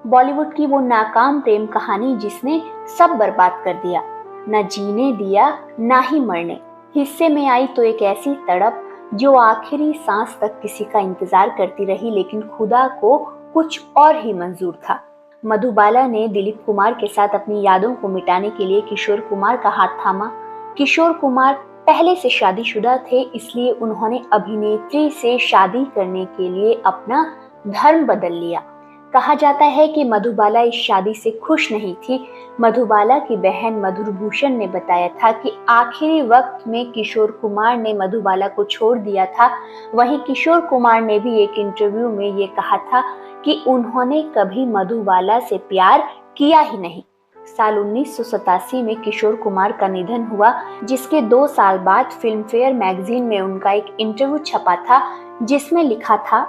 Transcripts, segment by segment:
बॉलीवुड की वो नाकाम प्रेम कहानी जिसने सब बर्बाद कर दिया, न जीने दिया ना ही मरने। हिस्से में आई तो एक ऐसी तड़प जो आखिरी सांस तक किसी का इंतजार करती रही, लेकिन खुदा को कुछ और ही मंजूर था। मधुबाला ने दिलीप कुमार के साथ अपनी यादों को मिटाने के लिए किशोर कुमार का हाथ थामा। किशोर कुमार पहले से शादीशुदा थे, इसलिए उन्होंने अभिनेत्री से शादी करने के लिए अपना धर्म बदल लिया। कहा जाता है कि मधुबाला इस शादी से खुश नहीं थी। मधुबाला की बहन मधुर भूषण ने बताया था कि आखिरी वक्त में किशोर कुमार ने मधुबाला को छोड़ दिया था। वहीं किशोर कुमार ने भी एक इंटरव्यू में ये कहा था कि उन्होंने कभी मधुबाला से प्यार किया ही नहीं। साल 1987 में किशोर कुमार का निधन हुआ, जिसके 2 साल बाद फिल्म फेयर मैगजीन में उनका एक इंटरव्यू छपा था जिसमें लिखा था,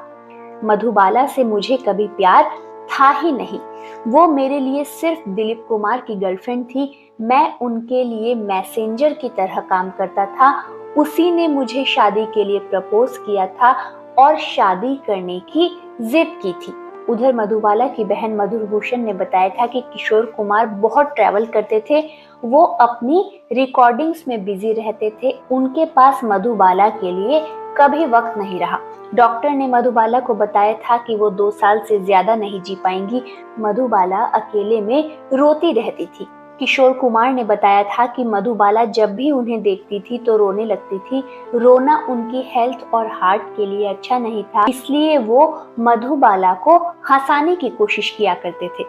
मधुबाला से मुझे कभी प्यार था ही नहीं। वो मेरे लिए सिर्फ दिलीप कुमार की गर्लफ्रेंड थी। मैं उनके लिए मैसेंजर की तरह काम करता था। उसी ने मुझे शादी के लिए प्रपोज किया था और शादी करने की जिद की थी। उधर मधुबाला की बहन मधुर भूषण ने बताया था कि किशोर कुमार बहुत ट्रैवल करते थे। वो अपनी रिकॉर्डिंग्स में बिजी रहते थे। उनके पास मधुबाला के लिए कभी वक्त नहीं रहा। डॉक्टर ने मधुबाला को बताया था कि वो 2 साल से ज्यादा नहीं जी पाएंगी। मधुबाला अकेले में रोती रहती थी। किशोर कुमार ने बताया था कि मधुबाला जब भी उन्हें देखती थी तो रोने लगती थी। रोना उनकी हेल्थ और हार्ट के लिए अच्छा नहीं था, इसलिए वो मधुबाला को हंसाने की कोशिश किया करते थे।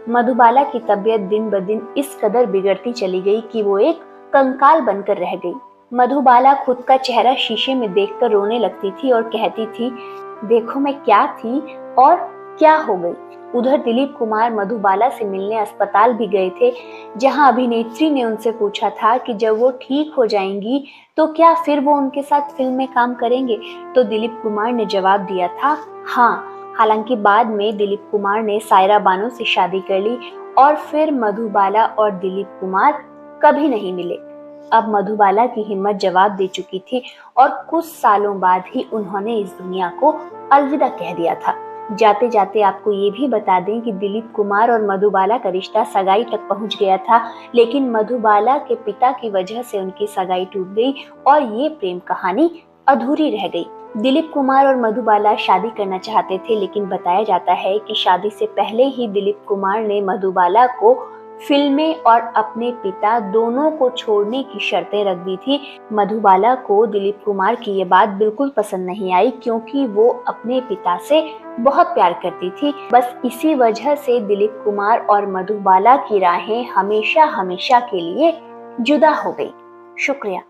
मधुबाला की तबीयत दिन ब दिन इस कदर बिगड़ती चली गई कि वो एक कंकाल बनकर रह गई। मधुबाला खुद का चेहरा शीशे में देखकर रोने लगती थी और कहती थी, देखो मैं क्या थी और क्या हो गई। उधर दिलीप कुमार मधुबाला से मिलने अस्पताल भी गए थे, जहां अभिनेत्री ने उनसे पूछा था कि जब वो ठीक हो जाएंगी तो क्या फिर वो उनके साथ फिल्म में काम करेंगे। तो दिलीप कुमार ने जवाब दिया था, हाँ। हालांकि बाद में दिलीप कुमार ने सायरा बानो से शादी कर ली और फिर मधुबाला और दिलीप कुमार कभी नहीं मिले। अब मधुबाला की हिम्मत जवाब दे चुकी थी और कुछ सालों बाद ही उन्होंने इस दुनिया को अलविदा कह दिया था। जाते जाते आपको ये भी बता दें कि दिलीप कुमार और मधुबाला का रिश्ता सगाई तक पहुंच गया था, लेकिन मधुबाला के पिता की वजह से उनकी सगाई टूट गई और ये प्रेम कहानी अधूरी रह गई। दिलीप कुमार और मधुबाला शादी करना चाहते थे, लेकिन बताया जाता है कि शादी से पहले ही दिलीप कुमार ने मधुबाला को फिल्में और अपने पिता दोनों को छोड़ने की शर्तें रख दी थी। मधुबाला को दिलीप कुमार की ये बात बिल्कुल पसंद नहीं आई, क्योंकि वो अपने पिता से बहुत प्यार करती थी। बस इसी वजह से दिलीप कुमार और मधुबाला की राहें हमेशा हमेशा के लिए जुदा हो गई। शुक्रिया।